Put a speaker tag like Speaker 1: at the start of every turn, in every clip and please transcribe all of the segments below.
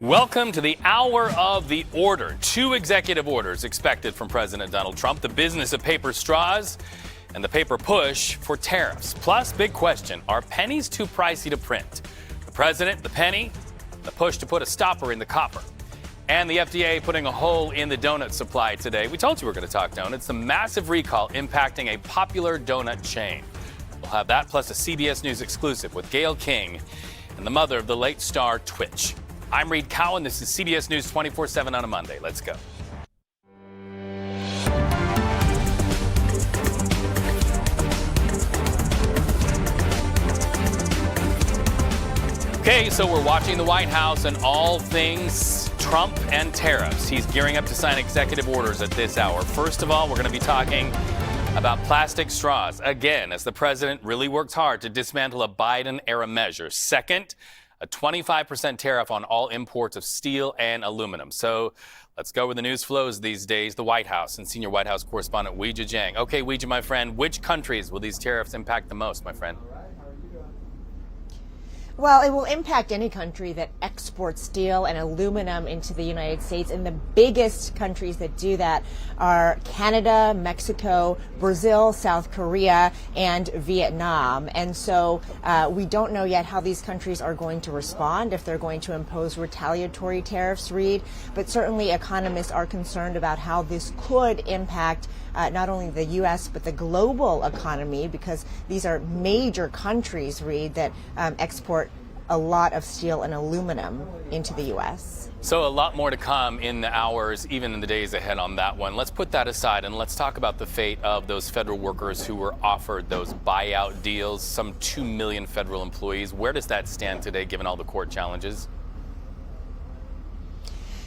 Speaker 1: Welcome to the hour of the order. 2 executive orders expected from President Donald Trump: the business of paper straws and the paper push for tariffs. Plus, big question, are pennies too pricey to print? The president, the penny, the push to put a stopper in the copper. And the FDA putting a hole in the donut supply today. We told you we're going to talk donuts. The massive recall impacting a popular donut chain. We'll have that plus a CBS News exclusive with Gayle King and the mother of the late star Twitch. I'm Reed Cowan. This is CBS News 24/7 on a Monday. Let's go. Okay, so we're watching the White House and all things Trump and tariffs. He's gearing up to sign executive orders at this hour. First of all, we're going to be talking about plastic straws again, as the president really works hard to dismantle a Biden-era measure. Second, a 25% tariff on all imports of steel and aluminum. So let's go where the news flows these days, the White House, and senior White House correspondent Weijia Jiang. Okay, Weijia, my friend, which countries will these tariffs impact the most, my friend?
Speaker 2: Well, it will impact any country that exports steel and aluminum into the United States. And the biggest countries that do that are Canada, Mexico, Brazil, South Korea, and Vietnam. And so we don't know yet how these countries are going to respond, if they're going to impose retaliatory tariffs, Reed. But certainly economists are concerned about how this could impact not only the U.S. but the global economy, because these are major countries, Reed, that export a lot of steel and aluminum into the U.S.
Speaker 1: So a lot more to come in the hours, even in the days ahead on that one. Let's put that aside and let's talk about the fate of those federal workers who were offered those buyout deals, some 2 million federal employees. Where does that stand today, given all the court challenges?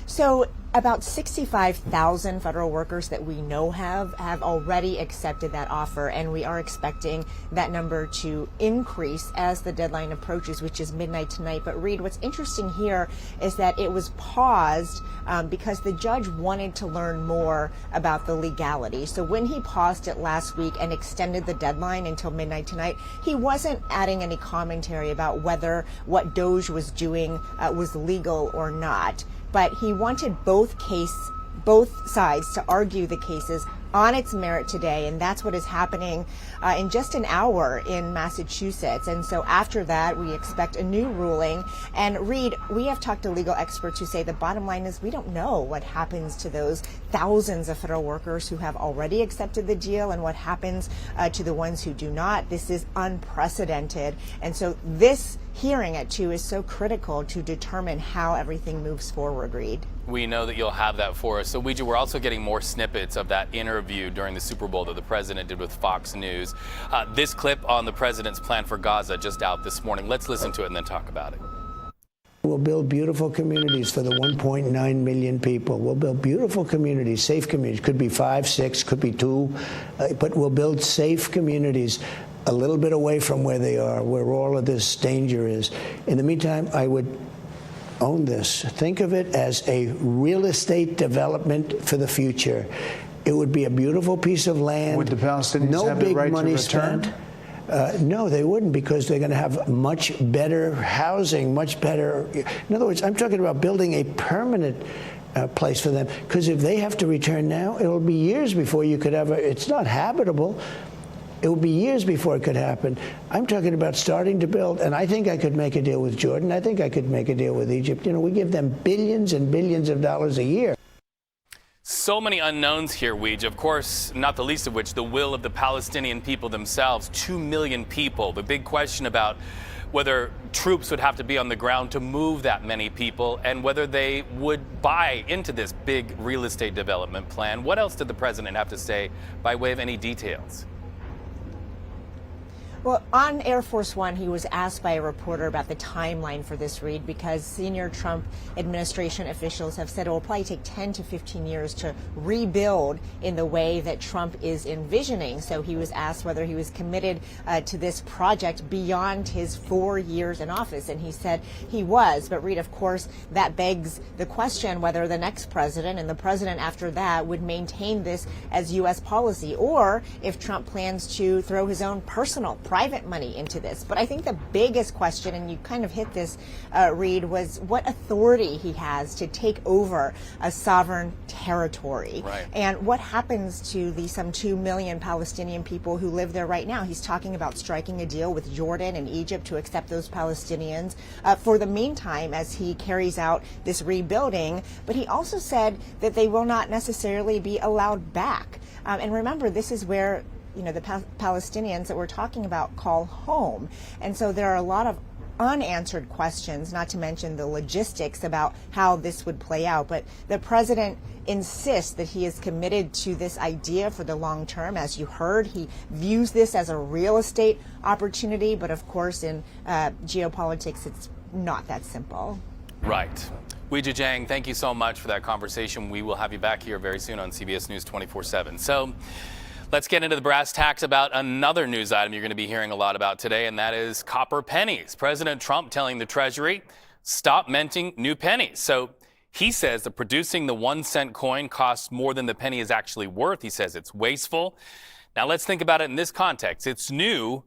Speaker 2: So about 65,000 federal workers that we know have already accepted that offer, and we are expecting that number to increase as the deadline approaches, which is midnight tonight. But Reed, what's interesting here is that it was paused because the judge wanted to learn more about the legality. So when he paused it last week and extended the deadline until midnight tonight, he wasn't adding any commentary about whether what DOJ was doing was legal or not. But he wanted both sides to argue the cases on its merit today, and that's what is happening in just an hour in Massachusetts. And so after that, we expect a new ruling. And Reed, we have talked to legal experts who say the bottom line is we don't know what happens to those thousands of federal workers who have already accepted the deal and what happens to the ones who do not. This is unprecedented. And so this hearing at 2 is so critical to determine how everything moves forward, Reed.
Speaker 1: We know that you'll have that for us. So, Weijia, we're also getting more snippets of that interview during the Super Bowl that the president did with Fox News. This clip on the president's plan for Gaza just out this morning. Let's listen to it and then talk about it.
Speaker 3: We'll build beautiful communities for the 1.9 million people. We'll build beautiful communities, safe communities. Could be 5, 6, could be 2, but we'll build safe communities a little bit away from where they are, where all of this danger is. In the meantime, I would own this. Think of it as a real estate development for the future. It would be a beautiful piece of land.
Speaker 4: Would the Palestinians
Speaker 3: no
Speaker 4: have
Speaker 3: big
Speaker 4: the right
Speaker 3: money
Speaker 4: to return?
Speaker 3: Spent. No, they wouldn't, because they're going to have much better housing, much better. In other words, I'm talking about building a permanent place for them. Because if they have to return now, it'll be years before you could ever. It's not habitable. It will be years before it could happen. I'm talking about starting to build, and I think I could make a deal with Jordan. I think I could make a deal with Egypt. You know, we give them billions and billions of dollars a year.
Speaker 1: So many unknowns here, Weijia. Of course, not the least of which, the will of the Palestinian people themselves, 2 million people. The big question about whether troops would have to be on the ground to move that many people and whether they would buy into this big real estate development plan. What else did the president have to say by way of any details?
Speaker 2: Well, on Air Force One, he was asked by a reporter about the timeline for this, Reed, because senior Trump administration officials have said it will probably take 10 to 15 years to rebuild in the way that Trump is envisioning. So he was asked whether he was committed to this project beyond his 4 years in office, and he said he was. But Reed, of course, that begs the question whether the next president and the president after that would maintain this as U.S. policy, or if Trump plans to throw his own personal private money into this. But I think the biggest question, and you kind of hit this, Reed, was what authority he has to take over a sovereign territory.
Speaker 1: Right.
Speaker 2: And what happens to the some 2 million Palestinian people who live there right now. He's talking about striking a deal with Jordan and Egypt to accept those Palestinians for the meantime as he carries out this rebuilding. But he also said that they will not necessarily be allowed back. And remember, this is where the Palestinians that we're talking about call home. And so there are a lot of unanswered questions, not to mention the logistics about how this would play out. But the president insists that he is committed to this idea for the long term. As you heard, he views this as a real estate opportunity. But of course, in geopolitics, it's not that simple.
Speaker 1: Right. Weijia Jiang, thank you so much for that conversation. We will have you back here very soon on CBS News 24/7. So let's get into the brass tacks about another news item you're going to be hearing a lot about today, and that is copper pennies. President Trump telling the Treasury, stop minting new pennies. So he says that producing the 1 cent coin costs more than the penny is actually worth. He says it's wasteful. Now let's think about it in this context. It's new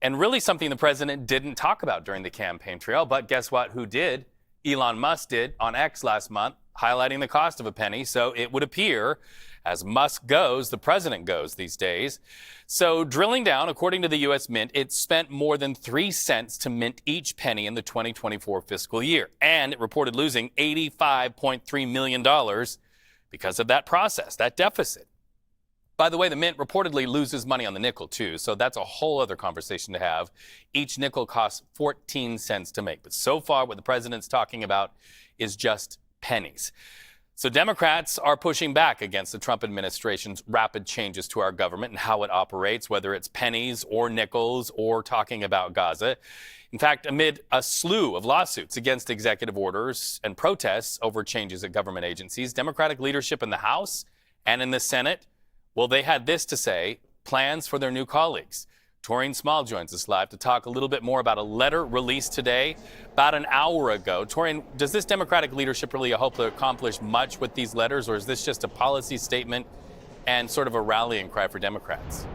Speaker 1: and really something the president didn't talk about during the campaign trail. But guess what? Who did? Elon Musk did on X last month, highlighting the cost of a penny. So it would appear, as Musk goes, the president goes these days. So drilling down, according to the U.S. Mint, it spent more than 3 cents to mint each penny in the 2024 fiscal year. And it reported losing $85.3 million because of that process, that deficit. By the way, the Mint reportedly loses money on the nickel, too. So that's a whole other conversation to have. Each nickel costs 14 cents to make. But so far, what the president's talking about is just pennies. So Democrats are pushing back against the Trump administration's rapid changes to our government and how it operates, whether it's pennies or nickels or talking about Gaza. In fact, amid a slew of lawsuits against executive orders and protests over changes at government agencies, Democratic leadership in the House and in the Senate, well, they had this to say, plans for their new colleagues. Taurine Small joins us live to talk a little bit more about a letter released today, about an hour ago. Taurine, does this Democratic leadership really hope to accomplish much with these letters, or is this just a policy statement and sort of a rallying cry for Democrats?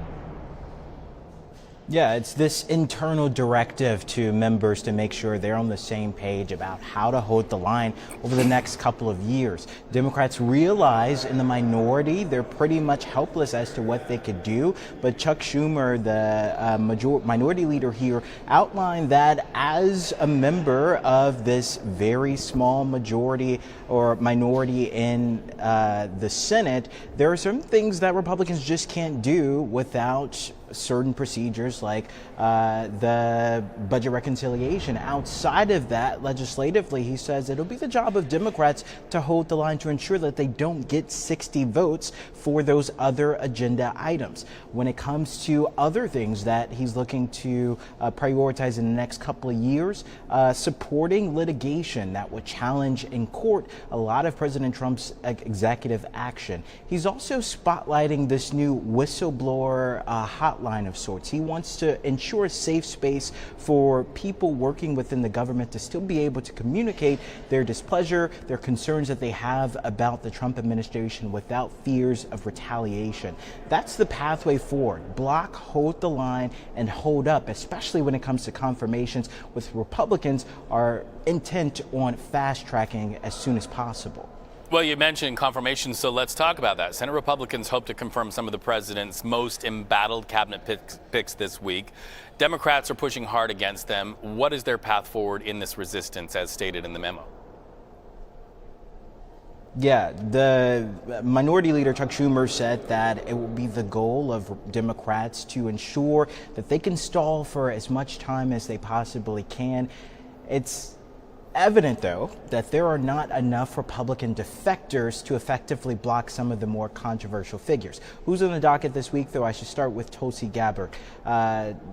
Speaker 4: Yeah, it's this internal directive to members to make sure they're on the same page about how to hold the line over the next couple of years. Democrats realize in the minority they're pretty much helpless as to what they could do. But Chuck Schumer, the minority leader here, outlined that as a member of this very small majority or minority in the Senate, there are certain things that Republicans just can't do without certain procedures like the budget reconciliation. Outside of that, legislatively, he says it'll be the job of Democrats to hold the line to ensure that they don't get 60 votes for those other agenda items. When it comes to other things that he's looking to prioritize in the next couple of years, supporting litigation that would challenge in court a lot of President Trump's executive action. He's also spotlighting this new whistleblower hotline of sorts. He wants to ensure a safe space for people working within the government to still be able to communicate their displeasure, their concerns that they have about the Trump administration without fears of retaliation. That's the pathway forward. Block, hold the line, and hold up, especially when it comes to confirmations, with Republicans are intent on fast tracking as soon as possible.
Speaker 1: Well, you mentioned confirmation, so let's talk about that. Senate Republicans hope to confirm some of the president's most embattled cabinet picks this week. Democrats are pushing hard against them. What is their path forward in this resistance, as stated in the memo?
Speaker 4: Yeah, the minority leader Chuck Schumer said that it will be the goal of Democrats to ensure that they can stall for as much time as they possibly can. It's evident, though, that there are not enough Republican defectors to effectively block some of the more controversial figures. Who's on the docket this week, though? I should start with Tulsi Gabbard.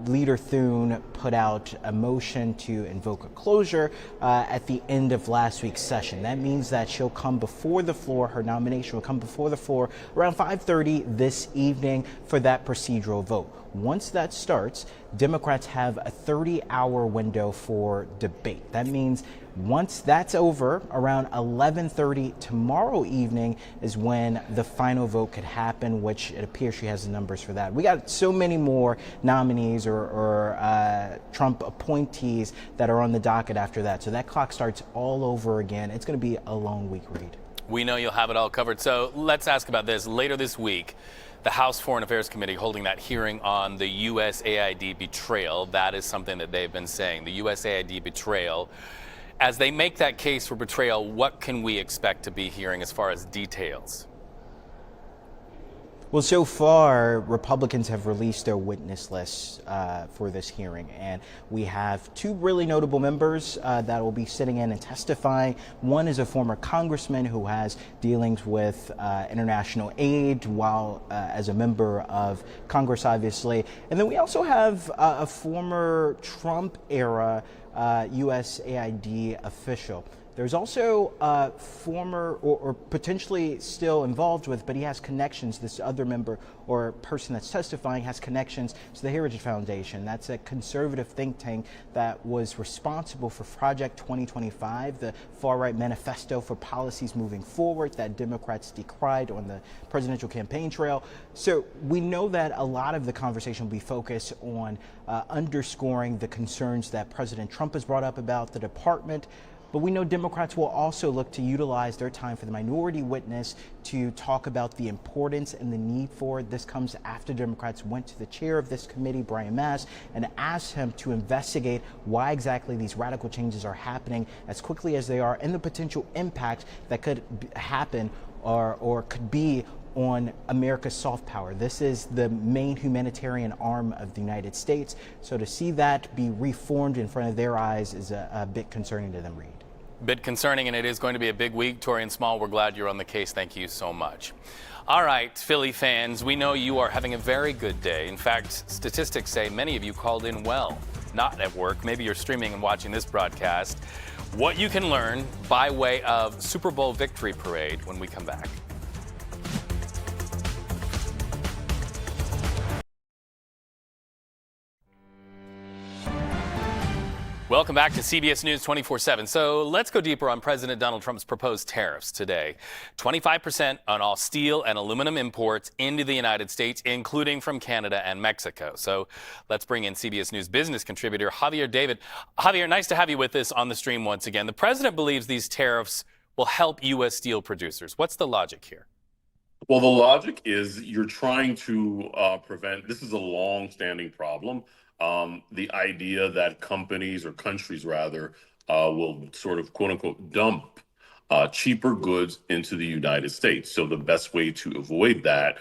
Speaker 4: Leader Thune put out a motion to invoke a closure at the end of last week's session. That means that she'll come before the floor, her nomination will come before the floor around 5:30 this evening for that procedural vote. Once that starts, Democrats have a 30-hour window for debate. That means once that's over, around 11:30 tomorrow evening is when the final vote could happen, which it appears she has the numbers for that. We got so many more nominees or Trump appointees that are on the docket after that. So that clock starts all over again. It's going to be a long week, Reed.
Speaker 1: We know you'll have it all covered. So let's ask about this. Later this week, the House Foreign Affairs Committee holding that hearing on the USAID betrayal. That is something that they've been saying, the USAID betrayal. As they make that case for betrayal, what can we expect to be hearing as far as details?
Speaker 4: Well, so far, Republicans have released their witness lists for this hearing, and we have two really notable members that will be sitting in and testifying. One is a former congressman who has dealings with international aid while as a member of Congress, obviously. And then we also have a former Trump-era USAID official. There's also a former or potentially still involved with, but he has connections. This other member or person that's testifying has connections to the Heritage Foundation. That's a conservative think tank that was responsible for Project 2025, the far-right manifesto for policies moving forward that Democrats decried on the presidential campaign trail. So we know that a lot of the conversation will be focused on underscoring the concerns that President Trump has brought up about the department. But we know Democrats will also look to utilize their time for the minority witness to talk about the importance and the need for it. This comes after Democrats went to the chair of this committee, Brian Mast, and asked him to investigate why exactly these radical changes are happening as quickly as they are and the potential impact that could happen or could be on America's soft power. This is the main humanitarian arm of the United States. So to see that be reformed in front of their eyes is a bit concerning to them, Reed.
Speaker 1: Bit concerning, and it is going to be a big week. Torian Small, we're glad you're on the case. Thank you so much. All right, Philly fans, we know you are having a very good day. In fact, statistics say many of you called in well, not at work. Maybe you're streaming and watching this broadcast. What you can learn by way of Super Bowl victory parade when we come back. Welcome back to CBS News 24/7. So let's go deeper on President Donald Trump's proposed tariffs today. 25% on all steel and aluminum imports into the United States, including from Canada and Mexico. So let's bring in CBS News business contributor Javier David. Javier, nice to have you with us on the stream once again. The president believes these tariffs will help U.S. steel producers. What's the logic here?
Speaker 5: Well, the logic is you're trying to prevent, this is a long-standing problem. The idea that companies or countries rather will sort of quote unquote dump cheaper goods into the United States. So the best way to avoid that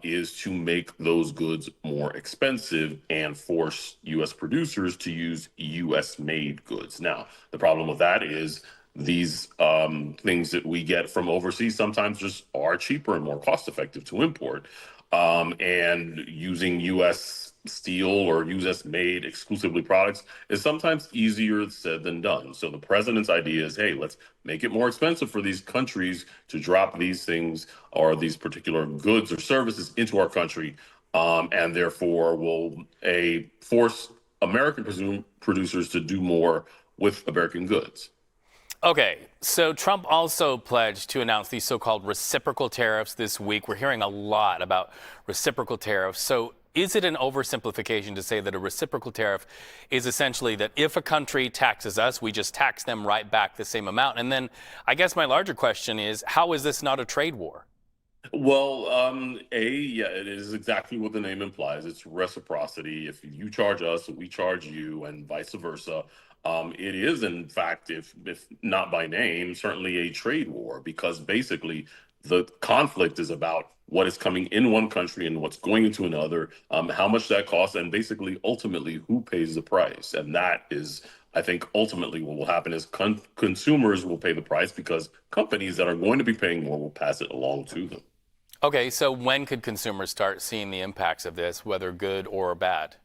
Speaker 5: is to make those goods more expensive and force U.S. producers to use U.S. made goods. Now, the problem with that is these things that we get from overseas sometimes just are cheaper and more cost effective to import. And using U.S. steel or U.S. made exclusively products is sometimes easier said than done. So the president's idea is, hey, let's make it more expensive for these countries to drop these things or these particular goods or services into our country, and therefore will force American producers to do more with American goods.
Speaker 1: Okay, so Trump also pledged to announce these so-called reciprocal tariffs this week. We're hearing a lot about reciprocal tariffs. So is it an oversimplification to say that a reciprocal tariff is essentially that if a country taxes us, we just tax them right back the same amount? And then I guess my larger question is, how is this not a trade war?
Speaker 5: Well, yeah, it is exactly what the name implies. It's reciprocity. If you charge us, we charge you, and vice versa. It is, in fact, if not by name, certainly a trade war, because basically the conflict is about what is coming in one country and what's going into another, how much that costs, and basically, ultimately, who pays the price. And that is, I think, ultimately what will happen is consumers will pay the price because companies that are going to be paying more will pass it along to them.
Speaker 1: Okay, so when could consumers start seeing the impacts of this, whether good or bad?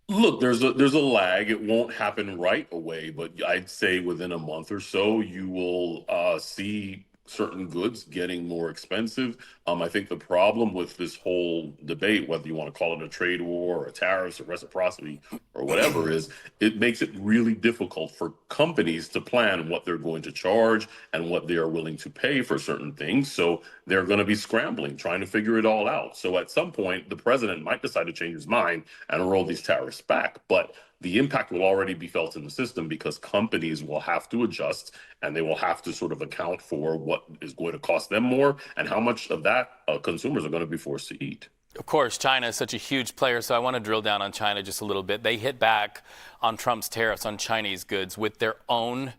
Speaker 5: Look, there's a lag. It won't happen right away, but I'd say within a month or so, you will see certain goods getting more expensive. I think the problem with this whole debate, whether you want to call it a trade war or tariffs or reciprocity or whatever, is it makes it really difficult for companies to plan what they're going to charge and what they are willing to pay for certain things. So they're going to be scrambling, trying to figure it all out. So at some point, the president might decide to change his mind and roll these tariffs back. But the impact will already be felt in the system because companies will have to adjust and they will have to sort of account for what is going to cost them more and how much of that consumers are going to be forced to eat.
Speaker 1: Of course, China is such a huge player, so I want to drill down on China just a little bit. They hit back on Trump's tariffs on Chinese goods with their own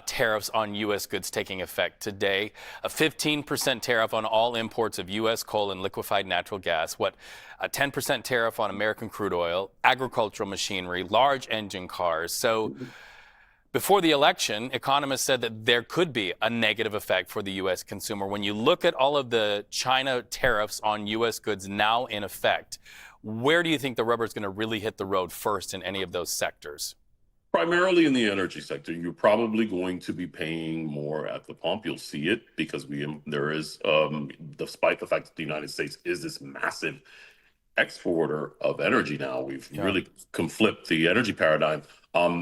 Speaker 1: tariffs on U.S. goods taking effect today. A 15% tariff on all imports of U.S. coal and liquefied natural gas. A 10% tariff on American crude oil, agricultural machinery, large engine cars. So before the election, economists said that there could be a negative effect for the U.S. consumer. When you look at all of the China tariffs on U.S. goods now in effect, where do you think the rubber is going to really hit the road first in any of those sectors?
Speaker 5: Primarily in the energy sector, you're probably going to be paying more at the pump. You'll see it because there is, despite the fact that the United States is this massive exporter of energy now, we've really flipped the energy paradigm.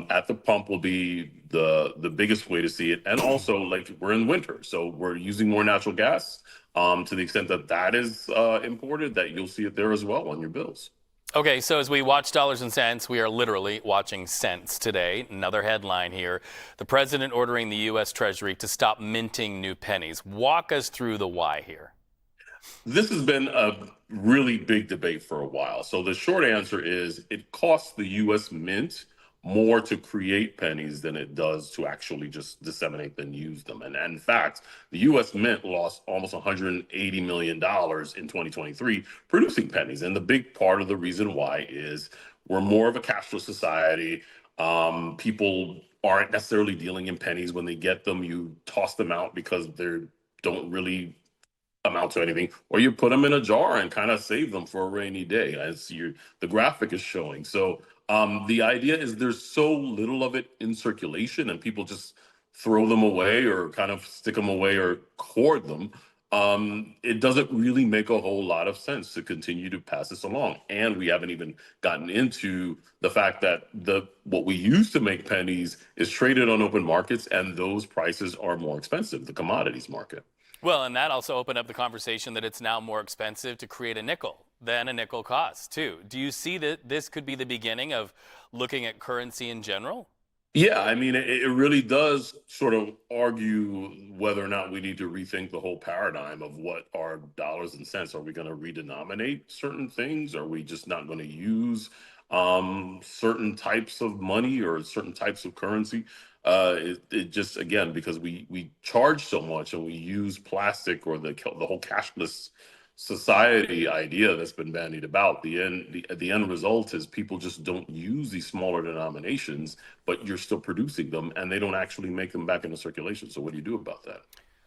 Speaker 5: At the pump will be the biggest way to see it. And also, like, we're in winter, so we're using more natural gas to the extent that that is imported, that you'll see it there as well on your bills.
Speaker 1: Okay, so as we watch dollars and cents, we are literally watching cents today. Another headline here. The president ordering the U.S. Treasury to stop minting new pennies. Walk us through the why here.
Speaker 5: This has been a really big debate for a while. So the short answer is it costs the U.S. Mint more to create pennies than it does to actually just disseminate and use them. And in fact, the U.S. Mint lost almost $180 million in 2023 producing pennies. And the big part of the reason why is we're more of a cashless society. People aren't necessarily dealing in pennies. When they get them, you toss them out because they don't really amount to anything, or you put them in a jar and kind of save them for a rainy day, as the graphic is showing. So the idea is there's so little of it in circulation and people just throw them away or kind of stick them away or hoard them. It doesn't really make a whole lot of sense to continue to pass this along. And we haven't even gotten into the fact that what we use to make pennies is traded on open markets, and those prices are more expensive, the commodities market.
Speaker 1: Well, and that also opened up the conversation that it's now more expensive to create a nickel than a nickel costs, too. Do you see that this could be the beginning of looking at currency in general?
Speaker 5: Yeah, I mean, it really does sort of argue whether or not we need to rethink the whole paradigm of what are dollars and cents. Are we going to redenominate certain things? Are we just not going to use certain types of money or certain types of currency? It just, again, because we charge so much and we use plastic or the whole cashless society idea that's been bandied about, the end result is people just don't use these smaller denominations, but you're still producing them and they don't actually make them back into circulation. So what do you do about that?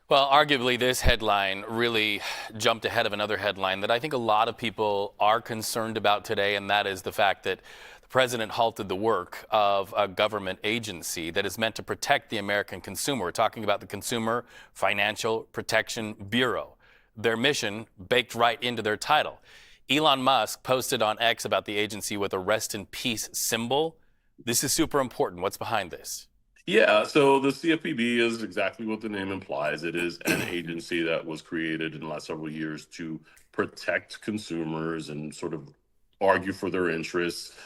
Speaker 1: Well, arguably, this headline really jumped ahead of another headline that I think a lot of people are concerned about today, and that is the fact that the president halted the work of a government agency that is meant to protect the American consumer. We're talking about the Consumer Financial Protection Bureau. Their mission baked right into their title. Elon Musk posted on X about the agency with a rest in peace symbol. This is super important. What's behind this?
Speaker 5: Yeah, so the CFPB is exactly what the name implies. It is an agency that was created in the last several years to protect consumers and sort of argue for their interests.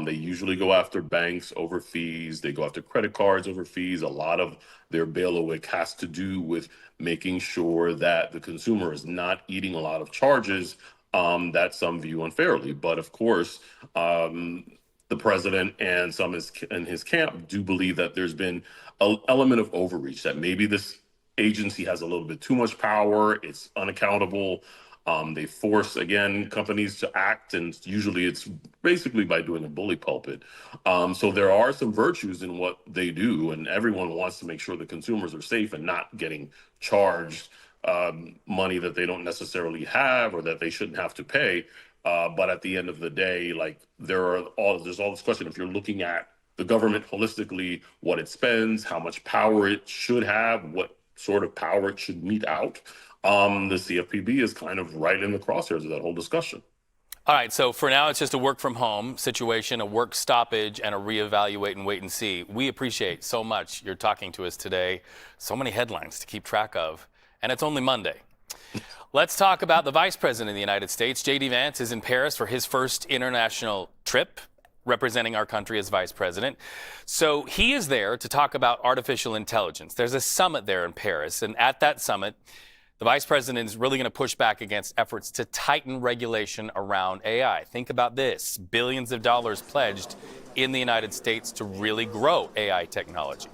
Speaker 5: They usually go after banks over fees. They go after credit cards over fees. A lot of their bailiwick has to do with making sure that the consumer is not eating a lot of charges that some view unfairly. But of course, the president and some in his camp do believe that there's been an element of overreach, that maybe this agency has a little bit too much power. It's unaccountable. They force, again, companies to act, and usually it's basically by doing a bully pulpit. So there are some virtues in what they do, and everyone wants to make sure the consumers are safe and not getting charged money that they don't necessarily have or that they shouldn't have to pay. But at the end of the day, like there's all this question, if you're looking at the government holistically, what it spends, how much power it should have, what sort of power it should mete out, the CFPB is kind of right in the crosshairs of that whole discussion.
Speaker 1: All right, so for now, it's just a work from home situation, a work stoppage, and a reevaluate and wait and see. We appreciate so much you're talking to us today. So many headlines to keep track of, and it's only Monday. Let's talk about the Vice President of the United States. J.D. Vance is in Paris for his first international trip, representing our country as Vice President. So he is there to talk about artificial intelligence. There's a summit there in Paris, and at that summit, the Vice President is really going to push back against efforts to tighten regulation around AI. Think about this, billions of dollars pledged in the United States to really grow AI technology.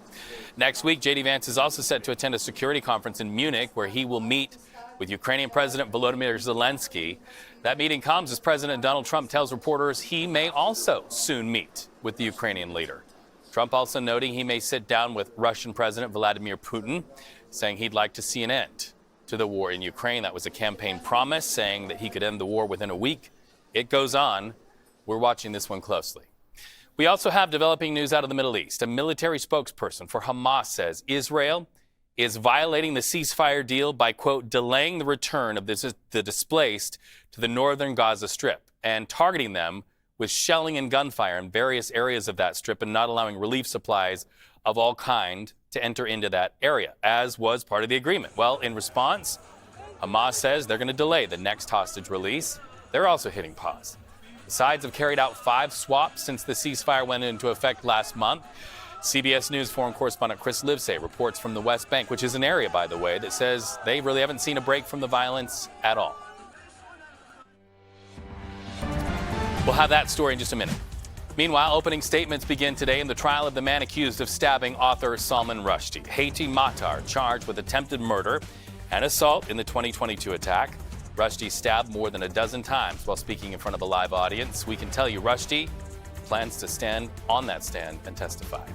Speaker 1: Next week, J.D. Vance is also set to attend a security conference in Munich where he will meet with Ukrainian President Volodymyr Zelensky. That meeting comes as President Donald Trump tells reporters he may also soon meet with the Ukrainian leader. Trump also noting he may sit down with Russian President Vladimir Putin, saying he'd like to see an end to the war in Ukraine. That was a campaign promise, saying that he could end the war within a week. It goes on. We're watching this one closely. We also have developing news out of the Middle East. A military spokesperson for Hamas says Israel is violating the ceasefire deal by, quote, delaying the return of the displaced to the northern Gaza Strip and targeting them with shelling and gunfire in various areas of that strip and not allowing relief supplies of all kind to enter into that area, as was part of the agreement. Well, in response, Hamas says they're going to delay the next hostage release. They're also hitting pause. The sides have carried out 5 swaps since the ceasefire went into effect last month. CBS News foreign correspondent Chris Livesay reports from the West Bank, which is an area, by the way, that says they really haven't seen a break from the violence at all. We'll have that story in just a minute. Meanwhile, opening statements begin today in the trial of the man accused of stabbing author Salman Rushdie. Haiti Matar charged with attempted murder and assault in the 2022 attack. Rushdie stabbed more than a dozen times while speaking in front of a live audience. We can tell you Rushdie plans to stand on that stand and testify.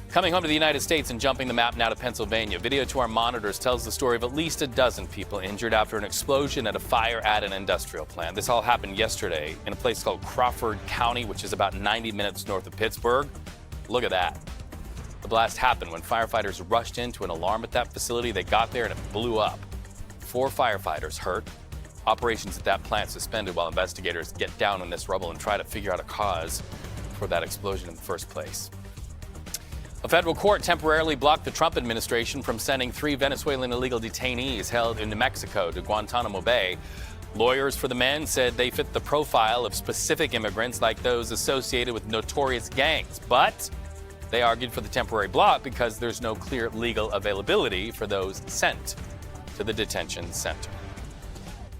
Speaker 1: Coming home to the United States and jumping the map now to Pennsylvania, video to our monitors tells the story of at least a dozen people injured after an explosion at a fire at an industrial plant. This all happened yesterday in a place called Crawford County, which is about 90 minutes north of Pittsburgh. Look at that. The blast happened when firefighters rushed into an alarm at that facility. They got there and it blew up. 4 firefighters hurt. Operations at that plant suspended while investigators get down in this rubble and try to figure out a cause for that explosion in the first place. A federal court temporarily blocked the Trump administration from sending 3 Venezuelan illegal detainees held in New Mexico to Guantanamo Bay. Lawyers for the men said they fit the profile of specific immigrants like those associated with notorious gangs. But they argued for the temporary block because there's no clear legal availability for those sent to the detention center.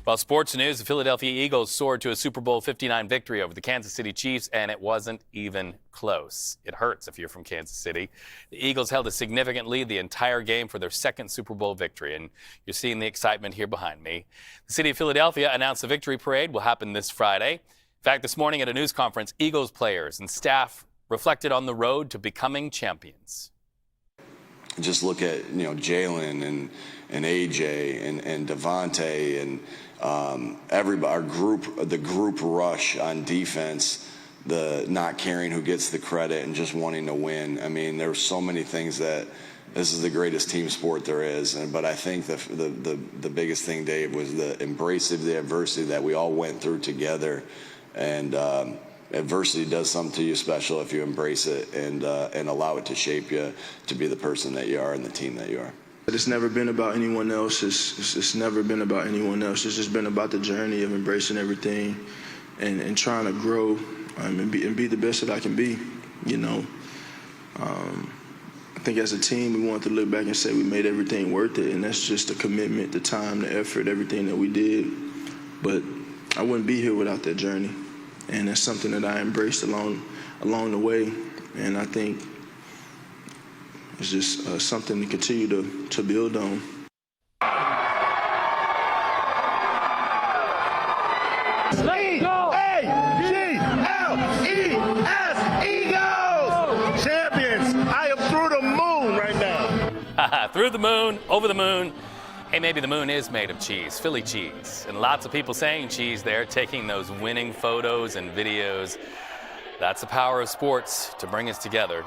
Speaker 1: Well, sports news, the Philadelphia Eagles soared to a Super Bowl 59 victory over the Kansas City Chiefs, and it wasn't even close. It hurts if you're from Kansas City. The Eagles held a significant lead the entire game for their second Super Bowl victory, and you're seeing the excitement here behind me. The city of Philadelphia announced the victory parade will happen this Friday. In fact, this morning at a news conference, Eagles players and staff reflected on the road to becoming champions.
Speaker 6: Just look at, Jalen and AJ and Devontae and everybody, the group rush on defense, the not caring who gets the credit and just wanting to win. I mean, there were so many things that this is the greatest team sport there is. But I think the biggest thing, Dave, was the embrace of the adversity that we all went through together. And adversity does something to you special if you embrace it and allow it to shape you to be the person that you are and the team that you are.
Speaker 7: It's never been about anyone else. It's never been about anyone else. It's just been about the journey of embracing everything and trying to grow and be the best that I can be, I think as a team, we wanted to look back and say we made everything worth it, and that's just the commitment, the time, the effort, everything that we did. But I wouldn't be here without that journey, and that's something that I embraced along the way, and I think it's just something to continue to build on.
Speaker 8: Let's go! A-G-L-E-S, Eagles! Champions, I am through the moon right now.
Speaker 1: Through the moon, over the moon. Hey, maybe the moon is made of cheese, Philly cheese. And lots of people saying cheese there, taking those winning photos and videos. That's the power of sports to bring us together.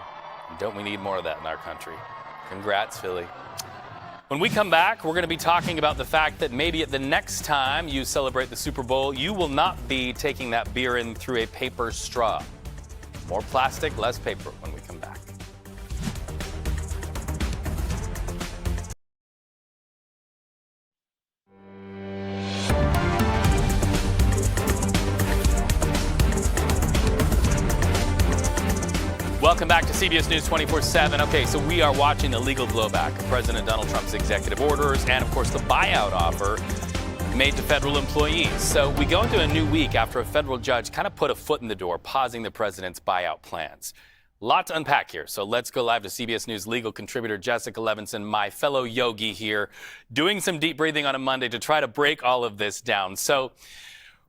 Speaker 1: Don't we need more of that in our country? Congrats, Philly. When we come back, we're going to be talking about the fact that maybe at the next time you celebrate the Super Bowl, you will not be taking that beer in through a paper straw. More plastic, less paper when we come back. Welcome back to CBS News 24/7. Okay, so we are watching the legal blowback of President Donald Trump's executive orders and, of course, the buyout offer made to federal employees. So we go into a new week after a federal judge kind of put a foot in the door, pausing the president's buyout plans. Lot to unpack here. So let's go live to CBS News legal contributor Jessica Levinson, my fellow yogi here, doing some deep breathing on a Monday to try to break all of this down. So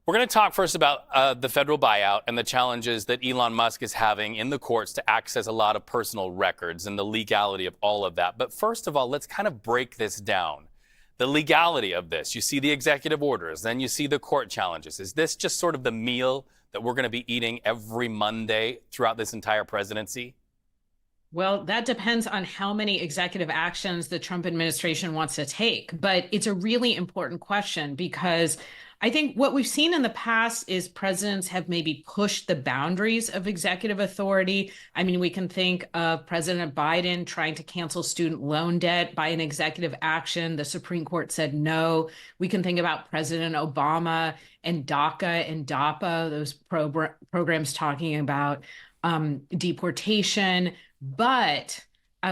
Speaker 1: we're going to talk first about the federal buyout and the challenges that Elon Musk is having in the courts to access a lot of personal records and the legality of all of that. But first of all, let's kind of break this down. The legality of this. You see the executive orders, then you see the court challenges. Is this just sort of the meal that we're going to be eating every Monday throughout this entire presidency?
Speaker 9: Well, that depends on how many executive actions the Trump administration wants to take. But it's a really important question because I think what we've seen in the past is presidents have maybe pushed the boundaries of executive authority. I mean, we can think of President Biden trying to cancel student loan debt by an executive action. The Supreme Court said no. We can think about President Obama and DACA and DAPA, those programs talking about deportation. But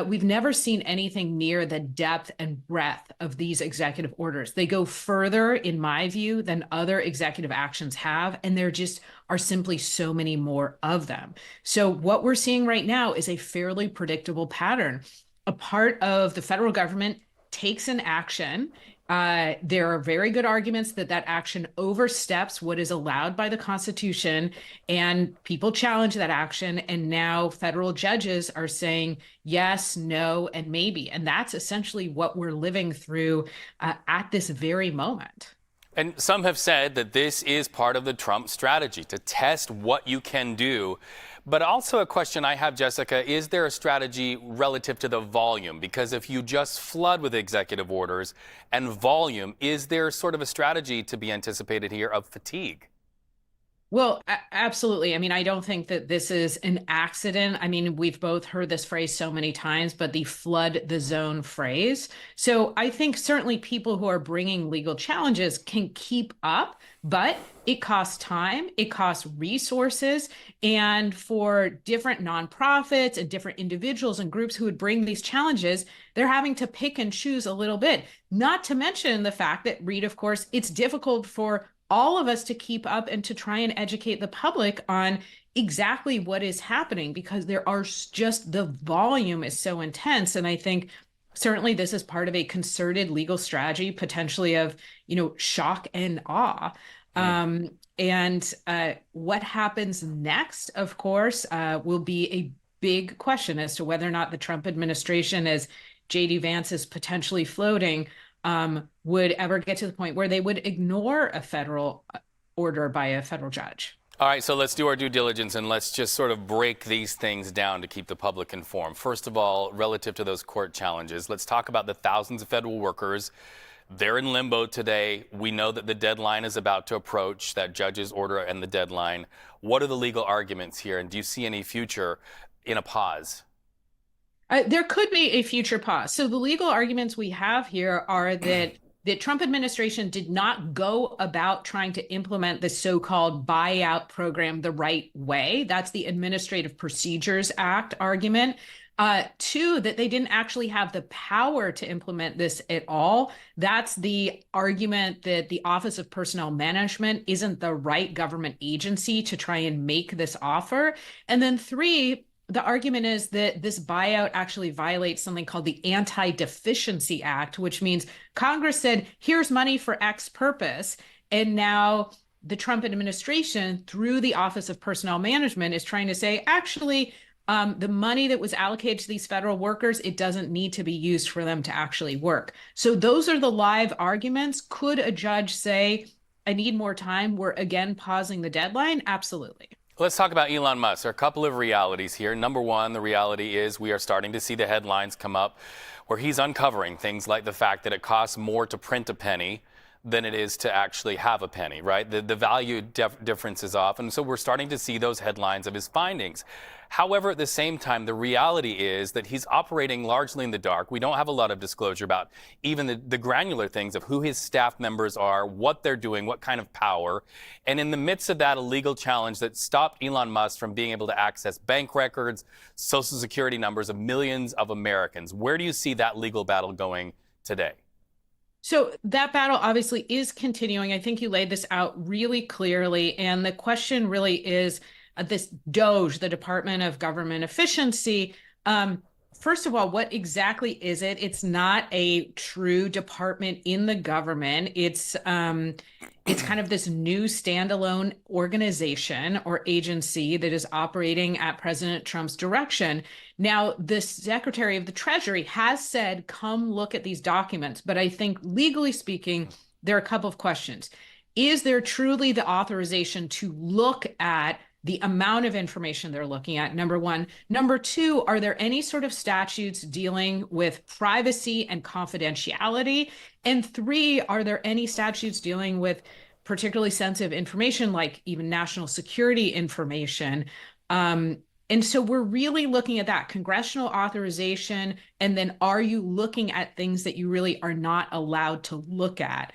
Speaker 9: we've never seen anything near the depth and breadth of these executive orders. They go further, in my view, than other executive actions have, and there just are simply so many more of them. So what we're seeing right now is a fairly predictable pattern. A part of the federal government takes an action. There are very good arguments that that action oversteps what is allowed by the Constitution, and people challenge that action. And now federal judges are saying yes, no, and maybe. And that's essentially what we're living through at this very moment.
Speaker 1: And some have said that this is part of the Trump strategy to test what you can do. But also a question I have, Jessica, is there a strategy relative to the volume? Because if you just flood with executive orders and volume, is there sort of a strategy to be anticipated here of fatigue?
Speaker 9: Well, absolutely. I mean, I don't think that this is an accident. I mean, we've both heard this phrase so many times, but the flood the zone phrase. So I think certainly people who are bringing legal challenges can keep up, but it costs time, it costs resources. And for different nonprofits and different individuals and groups who would bring these challenges, they're having to pick and choose a little bit. Not to mention the fact that, Reed, of course, it's difficult for all of us to keep up and to try and educate the public on exactly what is happening, because there are just, the volume is so intense. And I think certainly this is part of a concerted legal strategy, potentially of, shock and awe. And what happens next, of course, will be a big question as to whether or not the Trump administration, as J.D. Vance is potentially floating, would ever get to the point where they would ignore a federal order by a federal judge.
Speaker 1: All right, so let's do our due diligence and let's just sort of break these things down to keep the public informed. First of all, relative to those court challenges, let's talk about the thousands of federal workers. They're in limbo today. We know that the deadline is about to approach, that judge's order and the deadline. What are the legal arguments here, and do you see any future in a pause?
Speaker 9: There could be a future pause. So the legal arguments we have here are that the Trump administration did not go about trying to implement the so-called buyout program the right way. That's the Administrative Procedures Act argument. Two, that they didn't actually have the power to implement this at all. That's the argument that the Office of Personnel Management isn't the right government agency to try and make this offer. And then three, the argument is that this buyout actually violates something called the Anti-Deficiency Act, which means Congress said, here's money for X purpose. And now the Trump administration, through the Office of Personnel Management, is trying to say, actually, the money that was allocated to these federal workers, it doesn't need to be used for them to actually work. So those are the live arguments. Could a judge say, I need more time, we're again pausing the deadline? Absolutely.
Speaker 1: Let's talk about Elon Musk. There are a couple of realities here. Number one, the reality is we are starting to see the headlines come up where he's uncovering things like the fact that it costs more to print a penny than it is to actually have a penny, right? The value difference is off. And so we're starting to see those headlines of his findings. However, at the same time, the reality is that he's operating largely in the dark. We don't have a lot of disclosure about even the granular things of who his staff members are, what they're doing, what kind of power. And in the midst of that, a legal challenge that stopped Elon Musk from being able to access bank records, social security numbers of millions of Americans. Where do you see that legal battle going today?
Speaker 9: So that battle obviously is continuing. I think you laid this out really clearly. And the question really is this DOGE, the Department of Government Efficiency. First of all, what exactly is it? It's not a true department in the government. It's kind of this new standalone organization or agency that is operating at President Trump's direction. Now, the Secretary of the Treasury has said, come look at these documents. But I think legally speaking, there are a couple of questions. Is there truly the authorization to look at the amount of information they're looking at, number one? Number two, are there any sort of statutes dealing with privacy and confidentiality? And three, are there any statutes dealing with particularly sensitive information, like even national security information? And so we're really looking at that congressional authorization. And then are you looking at things that you really are not allowed to look at?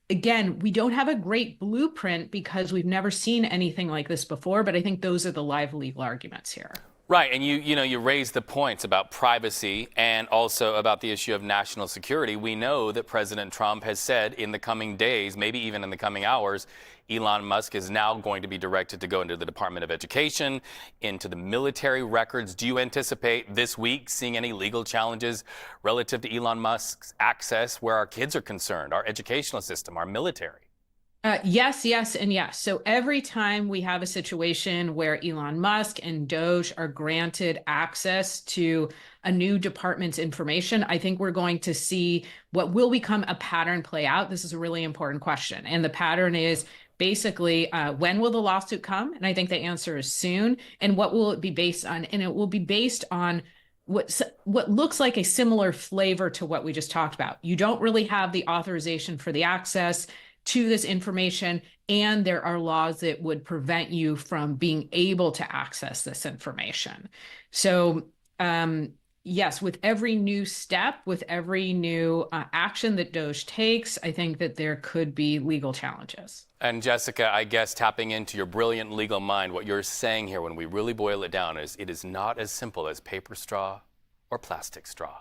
Speaker 9: Again, we don't have a great blueprint because we've never seen anything like this before, but I think those are the live legal arguments here.
Speaker 1: Right, and you raised the points about privacy and also about the issue of national security. We know that President Trump has said in the coming days, maybe even in the coming hours, Elon Musk is now going to be directed to go into the Department of Education, into the military records. Do you anticipate this week seeing any legal challenges relative to Elon Musk's access where our kids are concerned, our educational system, our military?
Speaker 9: Yes, yes, and yes. So every time we have a situation where Elon Musk and DOGE are granted access to a new department's information, I think we're going to see what will become a pattern play out. This is a really important question. And the pattern is basically, when will the lawsuit come? And I think the answer is soon. And what will it be based on? And it will be based on what looks like a similar flavor to what we just talked about. You don't really have the authorization for the access to this information, and there are laws that would prevent you from being able to access this information. So yes, with every new step, with every new action that DOGE takes, I think that there could be legal challenges.
Speaker 1: And Jessica, I guess tapping into your brilliant legal mind, what you're saying here when we really boil it down is it is not as simple as paper straw or plastic straw.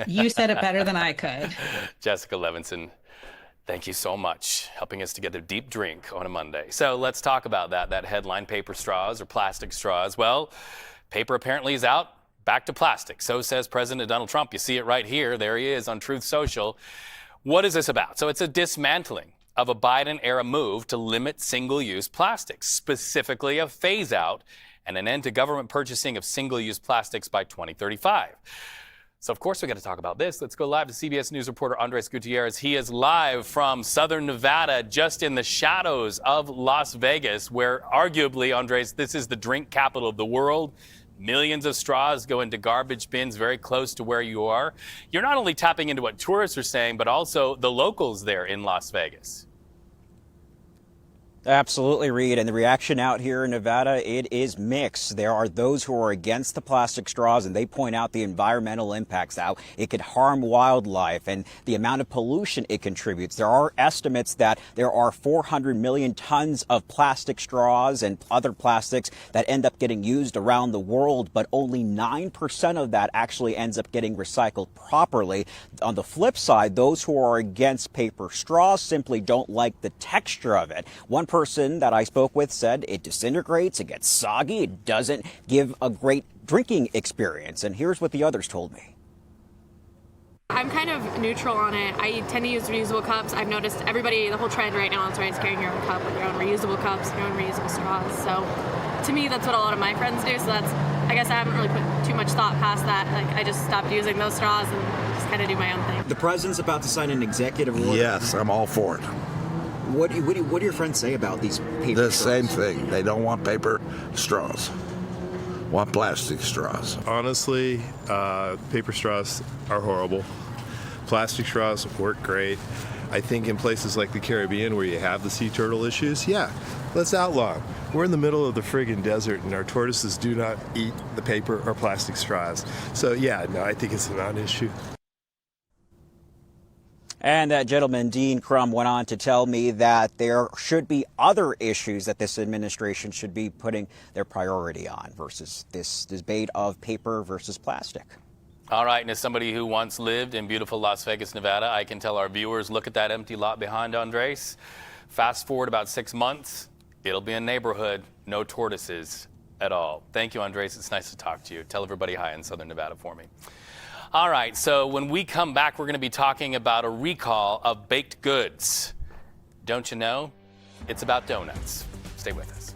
Speaker 9: You said it better than I could.
Speaker 1: Jessica Levinson, thank you so much, helping us to get a deep drink on a Monday. So let's talk about that headline, paper straws or plastic straws. Well, paper apparently is out, back to plastic. So says President Donald Trump. You see it right here. There he is on Truth Social. What is this about? So it's a dismantling of a Biden-era move to limit single-use plastics, specifically a phase-out and an end to government purchasing of single-use plastics by 2035. So, of course, we got to talk about this. Let's go live to CBS News reporter Andres Gutierrez. He is live from southern Nevada, just in the shadows of Las Vegas, where arguably, Andres, this is the drink capital of the world. Millions of straws go into garbage bins very close to where you are. You're not only tapping into what tourists are saying, but also the locals there in Las Vegas.
Speaker 10: Absolutely, Reed. And the reaction out here in Nevada, it is mixed. There are those who are against the plastic straws, and they point out the environmental impacts, how it could harm wildlife and the amount of pollution it contributes. There are estimates that there are 400 million tons of plastic straws and other plastics that end up getting used around the world, but only 9% of that actually ends up getting recycled properly. On the flip side, those who are against paper straws simply don't like the texture of it. One person that I spoke with said it disintegrates, it gets soggy, it doesn't give a great drinking experience. And here's what the others told me.
Speaker 11: I'm kind of neutral on it. I tend to use reusable cups. I've noticed the whole trend right now is carrying your own cup with your own reusable cups, your own reusable straws. So to me, that's what a lot of my friends do. So I guess I haven't really put too much thought past that. I just stopped using those straws and just kind of do my own thing.
Speaker 10: The president's about to sign an executive order.
Speaker 8: Yes, I'm all for it.
Speaker 10: What do your friends say about these paper
Speaker 12: The
Speaker 10: straws?
Speaker 12: same thing. They don't want paper straws. Want plastic straws.
Speaker 13: Honestly, paper straws are horrible. Plastic straws work great. I think in places like the Caribbean where you have the sea turtle issues, yeah, let's outlaw them. We're in the middle of the friggin' desert and our tortoises do not eat the paper or plastic straws. So yeah, no, I think it's a non-issue.
Speaker 10: And that gentleman, Dean Crum, went on to tell me that there should be other issues that this administration should be putting their priority on versus this debate of paper versus plastic.
Speaker 1: All right, and as somebody who once lived in beautiful Las Vegas, Nevada, I can tell our viewers, look at that empty lot behind Andres. Fast forward about 6 months, it'll be a neighborhood, no tortoises at all. Thank you, Andres. It's nice to talk to you. Tell everybody hi in Southern Nevada for me. All right, so when we come back, we're going to be talking about a recall of baked goods. Don't you know? It's about donuts. Stay with us.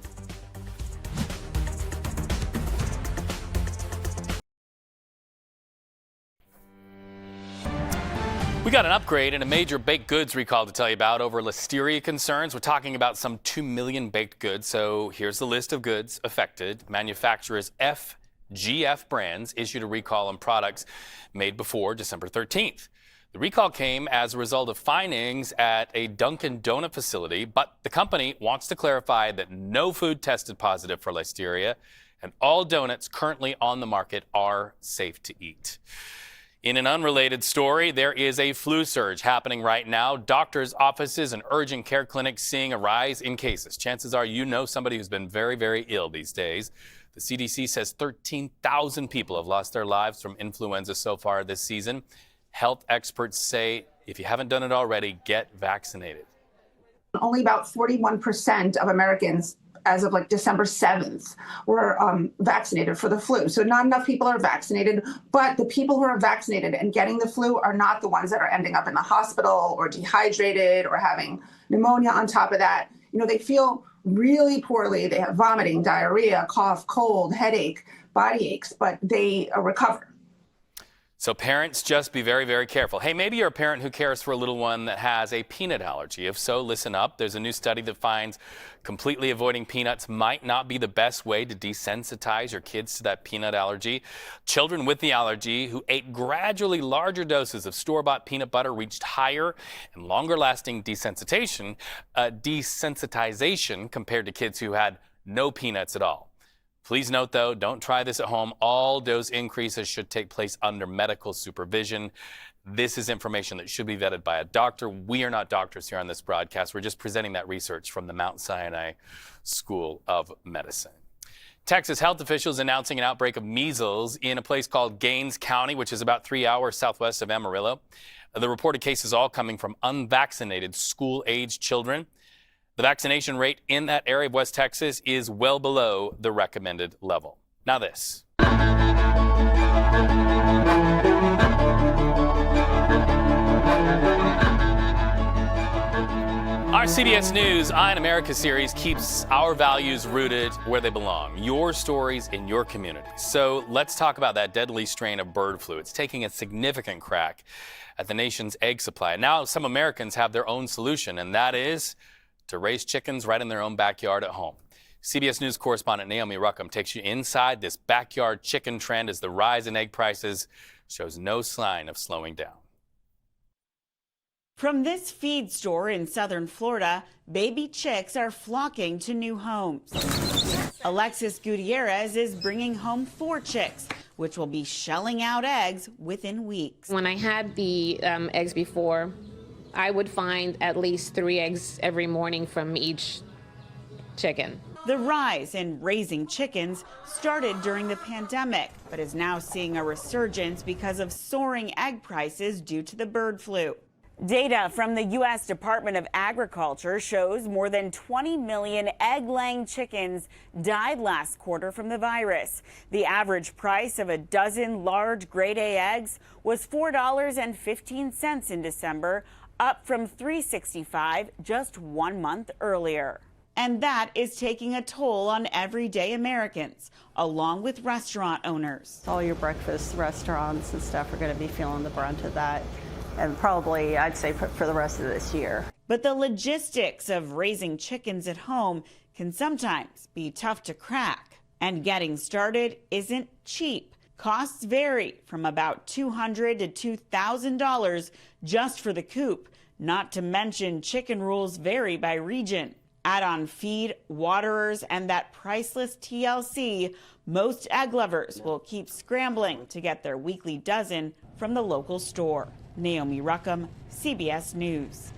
Speaker 1: We got an upgrade and a major baked goods recall to tell you about over listeria concerns. We're talking about some 2 million baked goods. So here's the list of goods affected. Manufacturers FGF brands issued a recall on products made before December 13th. The recall came as a result of findings at a Dunkin' Donut facility, but the company wants to clarify that no food tested positive for listeria and all donuts currently on the market are safe to eat. In an unrelated story, there is a flu surge happening right now. Doctors' offices and urgent care clinics seeing a rise in cases. Chances are you know somebody who's been very, very ill these days. The CDC says 13,000 people have lost their lives from influenza so far this season. Health experts say if you haven't done it already, get vaccinated.
Speaker 14: Only about 41% of Americans as of like December 7th were vaccinated for the flu. So not enough people are vaccinated, but the people who are vaccinated and getting the flu are not the ones that are ending up in the hospital or dehydrated or having pneumonia on top of that. You know, they feel really poorly. They have vomiting, diarrhea, cough, cold, headache, body aches, but they recover.
Speaker 1: So parents, just be very, very careful. Hey, maybe you're a parent who cares for a little one that has a peanut allergy. If so, listen up. There's a new study that finds completely avoiding peanuts might not be the best way to desensitize your kids to that peanut allergy. Children with the allergy who ate gradually larger doses of store-bought peanut butter reached higher and longer-lasting desensitization compared to kids who had no peanuts at all. Please note, though, don't try this at home. All dose increases should take place under medical supervision. This is information that should be vetted by a doctor. We are not doctors here on this broadcast. We're just presenting that research from the Mount Sinai School of Medicine. Texas health officials announcing an outbreak of measles in a place called Gaines County, which is about 3 hours southwest of Amarillo. The reported cases all coming from unvaccinated school-aged children. The vaccination rate in that area of West Texas is well below the recommended level. Now this. Our CBS News Eye on America series keeps our values rooted where they belong, your stories in your community. So let's talk about that deadly strain of bird flu. It's taking a significant crack at the nation's egg supply. Now some Americans have their own solution, and that is to raise chickens right in their own backyard at home. CBS News correspondent Naomi Ruckham takes you inside this backyard chicken trend as the rise in egg prices shows no sign of slowing down.
Speaker 15: From this feed store in southern Florida, baby chicks are flocking to new homes. Alexis Gutierrez is bringing home 4 chicks, which will be shelling out eggs within weeks.
Speaker 16: When I had the eggs before, I would find at least 3 eggs every morning from each chicken.
Speaker 15: The rise in raising chickens started during the pandemic, but is now seeing a resurgence because of soaring egg prices due to the bird flu. Data from the U.S. Department of Agriculture shows more than 20 million egg-laying chickens died last quarter from the virus. The average price of a dozen large grade A eggs was $4.15 in December, up from $3.65 just 1 month earlier. And that is taking a toll on everyday Americans, along with restaurant owners.
Speaker 17: All your breakfast restaurants and stuff are going to be feeling the brunt of that, and probably, I'd say, for the rest of this year.
Speaker 15: But the logistics of raising chickens at home can sometimes be tough to crack. And getting started isn't cheap. Costs vary from about $200 to $2,000 just for the coop, not to mention chicken rules vary by region. Add on feed, waterers, and that priceless TLC, most egg lovers will keep scrambling to get their weekly dozen from the local store. Naomi Ruckham, CBS News.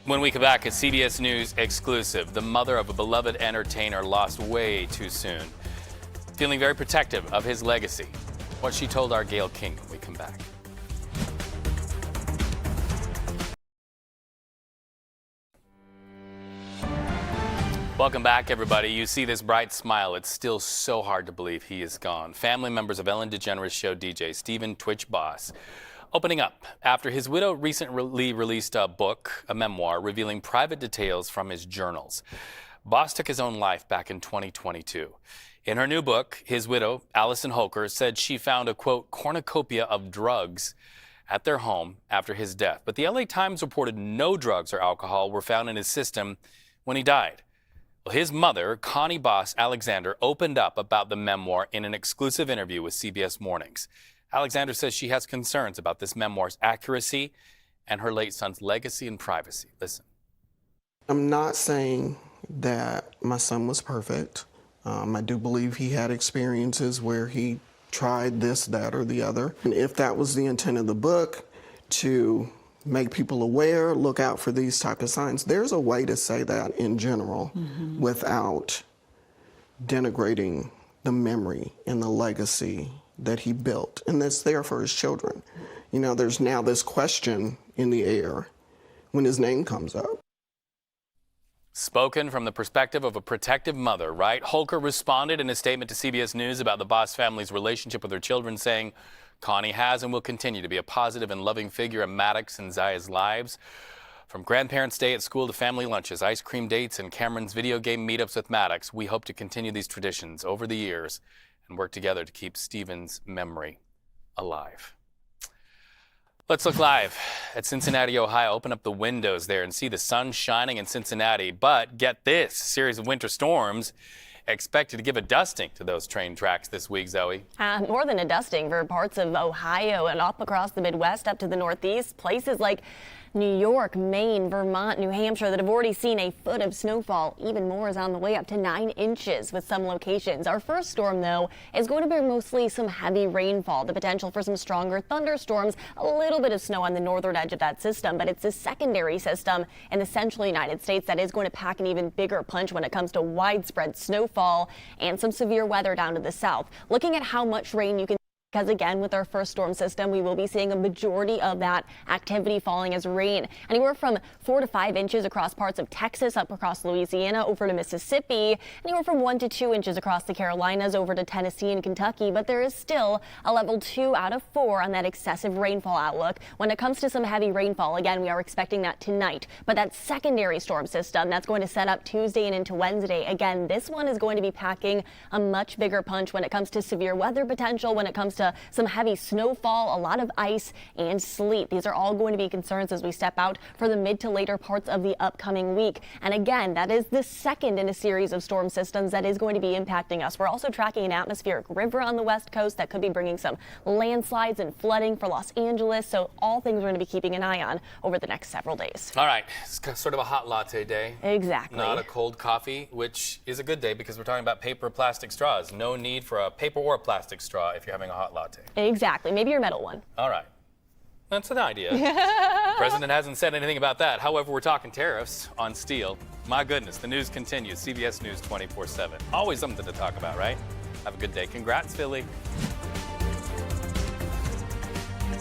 Speaker 1: When we come back, a CBS News exclusive. The mother of a beloved entertainer lost way too soon. Feeling very protective of his legacy. What she told our Gail King when we come back. Welcome back, everybody. You see this bright smile. It's still so hard to believe he is gone. Family members of Ellen DeGeneres show DJ Stephen Twitch Boss opening up after his widow recently released a book, a memoir, revealing private details from his journals. Boss took his own life back in 2022. In her new book, his widow, Allison Holker, said she found a, quote, cornucopia of drugs at their home after his death. But the LA Times reported no drugs or alcohol were found in his system when he died. Well, his mother, Connie Boss Alexander, opened up about the memoir in an exclusive interview with CBS Mornings. Alexander says she has concerns about this memoir's accuracy and her late son's legacy and privacy. Listen.
Speaker 17: I'm not saying that my son was perfect. I do believe he had experiences where he tried this, that, or the other. And if that was the intent of the book, to make people aware, look out for these type of signs, there's a way to say that in general without denigrating the memory and the legacy that he built, and that's there for his children. You know, there's now this question in the air when his name comes up.
Speaker 1: Spoken from the perspective of a protective mother, right? Holker responded in a statement to CBS News about the Boss family's relationship with their children, saying, Connie has and will continue to be a positive and loving figure in Maddox and Zaya's lives. From grandparents' day at school to family lunches, ice cream dates, and Cameron's video game meetups with Maddox, we hope to continue these traditions over the years and work together to keep Stephen's memory alive. Let's look live at Cincinnati, Ohio. Open up the windows there and see the sun shining in Cincinnati. But get this, a series of winter storms expected to give a dusting to those train tracks this week, Zoe.
Speaker 18: More than a dusting for parts of Ohio and up across the Midwest up to the Northeast. Places like New York, Maine, Vermont, New Hampshire that have already seen a foot of snowfall. Even more is on the way, up to 9 inches with some locations. Our first storm, though, is going to be mostly some heavy rainfall. The potential for some stronger thunderstorms, a little bit of snow on the northern edge of that system, but it's a secondary system in the central United States that is going to pack an even bigger punch when it comes to widespread snowfall and some severe weather down to the south. Looking at how much rain you can, because again, with our first storm system, we will be seeing a majority of that activity falling as rain. Anywhere from 4 to 5 inches across parts of Texas, up across Louisiana, over to Mississippi. Anywhere from 1 to 2 inches across the Carolinas, over to Tennessee and Kentucky. But there is still a level 2 out of 4 on that excessive rainfall outlook. When it comes to some heavy rainfall, again, we are expecting that tonight. But that secondary storm system that's going to set up Tuesday and into Wednesday, again, this one is going to be packing a much bigger punch when it comes to severe weather potential, when it comes to some heavy snowfall, a lot of ice and sleet. These are all going to be concerns as we step out for the mid to later parts of the upcoming week. And again, that is the second in a series of storm systems that is going to be impacting us. We're also tracking an atmospheric river on the west coast that could be bringing some landslides and flooding for Los Angeles. So all things we're going to be keeping an eye on over the next several days.
Speaker 1: All right, it's sort of a hot latte day.
Speaker 18: Exactly.
Speaker 1: Not a cold coffee, which is a good day because we're talking about paper or plastic straws. No need for a paper or plastic straw if you're having a hot latte.
Speaker 18: Exactly. Maybe your metal one.
Speaker 1: All right. That's an idea. The president hasn't said anything about that. However, we're talking tariffs on steel. My goodness, the news continues. CBS News 24/7. Always something to talk about, right? Have a good day. Congrats, Philly.